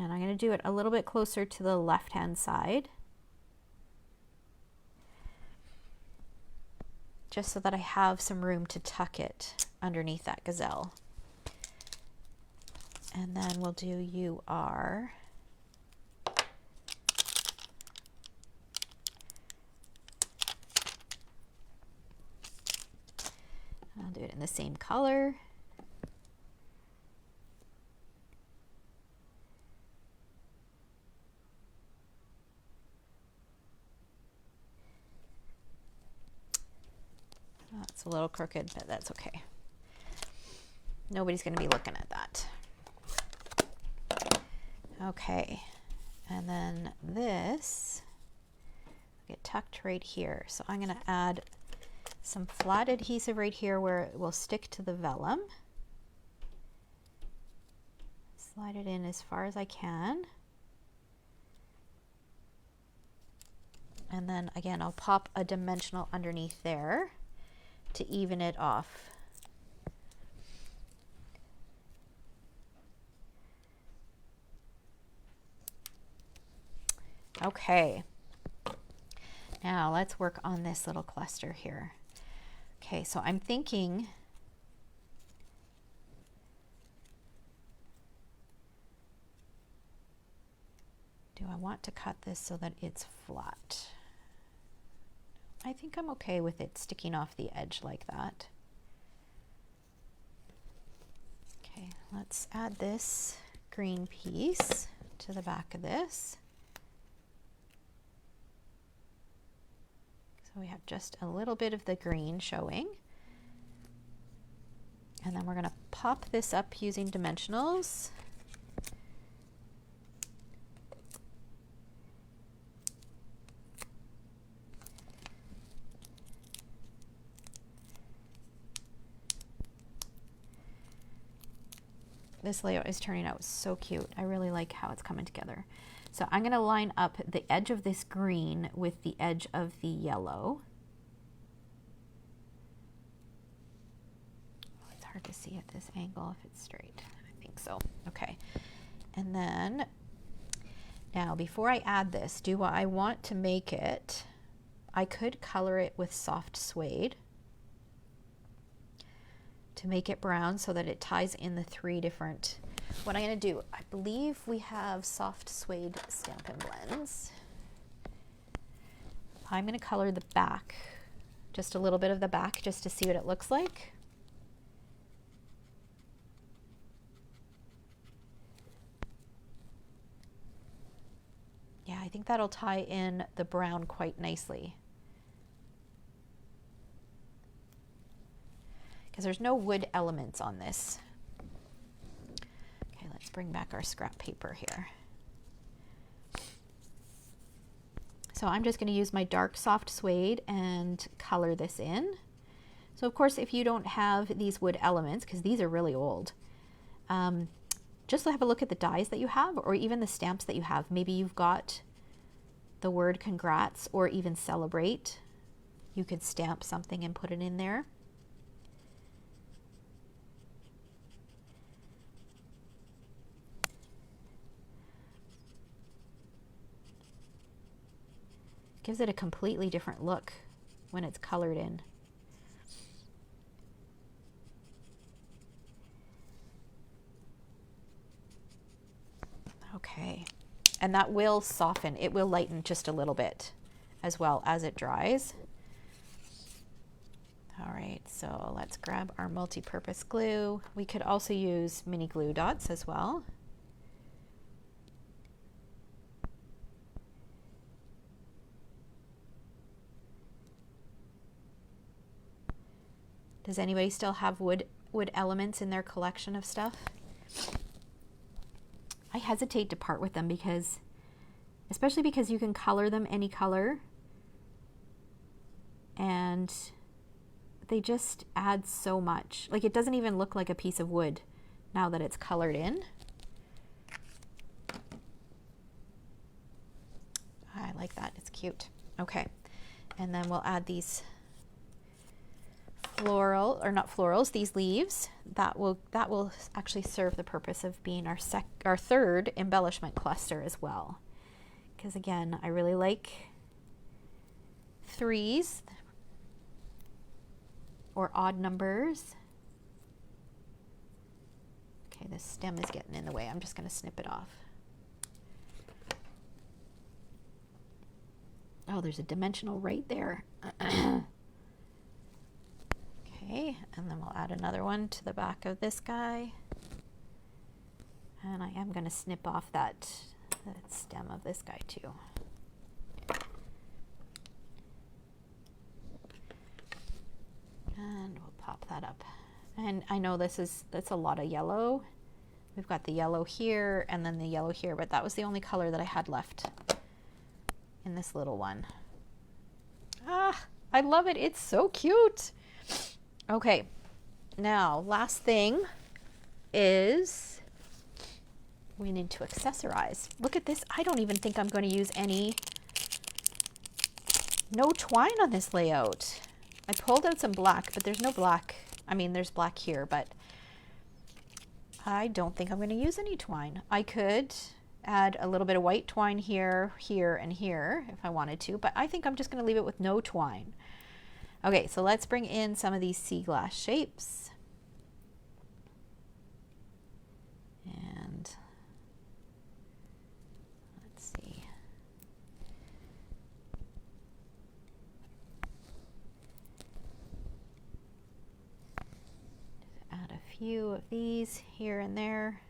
And I'm going to do it a little bit closer to the left-hand side, just so that I have some room to tuck it underneath that gazelle. And then we'll do you are. I'll do it in the same color. It's a little crooked, but that's okay. Nobody's going to be looking at that. Okay, and then this will get tucked right here. So I'm going to add some flat adhesive right here where it will stick to the vellum. Slide it in as far as I can. And then again, I'll pop a dimensional underneath there to even it off. Okay. Now let's work on this little cluster here. Okay, so I'm thinking do I want to cut this so that it's flat? I think I'm okay with it sticking off the edge like that. Okay, let's add this green piece to the back of this. So we have just a little bit of the green showing. And then we're going to pop this up using dimensionals. This layout is turning out so cute. I really like how it's coming together. So I'm going to line up the edge of this green with the edge of the yellow. Oh, it's hard to see at this angle if it's straight. I think so. Okay. And then now before I add this, do I want to make it, I could color it with soft suede to make it brown so that it ties in the three different. What I'm going to do, I believe we have soft suede Stampin' Blends. I'm going to color the back, just a little bit of the back just to see what it looks like. Yeah, I think that'll tie in the brown quite nicely. Because there's no wood elements on this. Okay, let's bring back our scrap paper here. So I'm just going to use my dark soft suede and color this in. So of course, if you don't have these wood elements, because these are really old, just have a look at the dies that you have, or even the stamps that you have. Maybe you've got the word congrats or even celebrate. You could stamp something and put it in there. Gives it a completely different look when it's colored in. Okay, and that will soften. It will lighten just a little bit as well as it dries. All right, so let's grab our multi-purpose glue. We could also use mini glue dots as well. Does anybody still have wood elements in their collection of stuff? I hesitate to part with them because, especially because you can color them any color and they just add so much. Like, it doesn't even look like a piece of wood now that it's colored in. I like that, it's cute. Okay, and then we'll add these floral, or not florals, these leaves. That will actually serve the purpose of being our third embellishment cluster as well. Because again, I really like threes or odd numbers. Okay, this stem is getting in the way. I'm just going to snip it off. Oh, there's a dimensional right there. Okay, and then we'll add another one to the back of this guy. And I am going to snip off that stem of this guy too. And we'll pop that up. And I know that's a lot of yellow. We've got the yellow here and then the yellow here, but that was the only color that I had left in this little one. Ah, I love it. It's so cute. Okay, now last thing is we need to accessorize. Look at this. I don't even think I'm going to use no twine on this layout. I pulled out some black, but there's no black. I mean, there's black here, but I don't think I'm going to use any twine. I could add a little bit of white twine here, here, and here if I wanted to, but I think I'm just going to leave it with no twine. Okay, so let's bring in some of these sea glass shapes. And let's see. Just add a few of these here and there.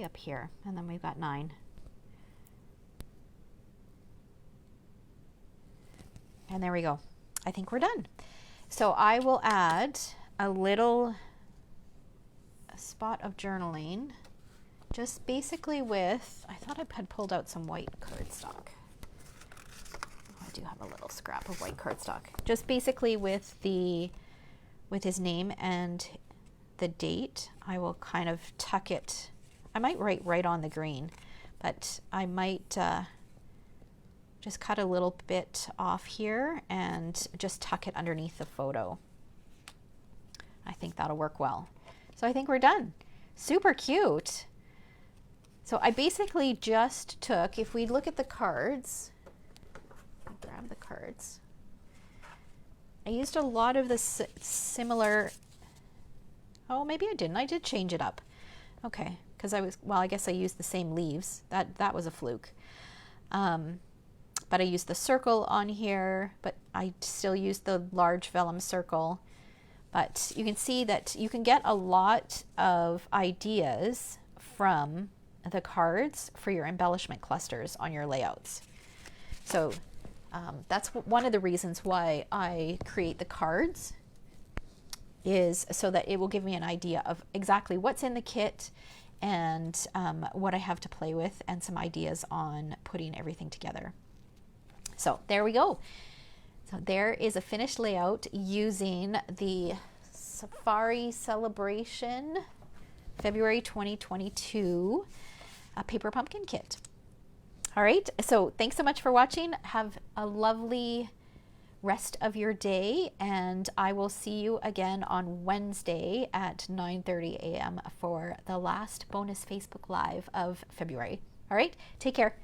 Up here, and then we've got 9. And there we go. I think we're done. So I will add a spot of journaling, just basically with, I thought I had pulled out some white cardstock. Oh, I do have a little scrap of white cardstock. Just basically with his name and the date, I will kind of tuck it. I might write right on the green, but I might just cut a little bit off here and just tuck it underneath the photo. I think that'll work well. So I think we're done. Super cute. So I basically just took, if we look at the cards, grab the cards. I used a lot of the similar, oh, maybe I didn't. I did change it up. Okay. Because I guess I used the same leaves. That was a fluke. But I used the circle on here, but I still used the large vellum circle. But you can see that you can get a lot of ideas from the cards for your embellishment clusters on your layouts. So that's one of the reasons why I create the cards, is so that it will give me an idea of exactly what's in the kit and what I have to play with, and some ideas on putting everything together. So there we go. So there is a finished layout using the Safari Celebration February 2022 paper pumpkin kit. All right, so thanks so much for watching. Have a lovely rest of your day, and I will see you again on Wednesday at 9:30 a.m. for the last bonus Facebook Live of February. All right, take care.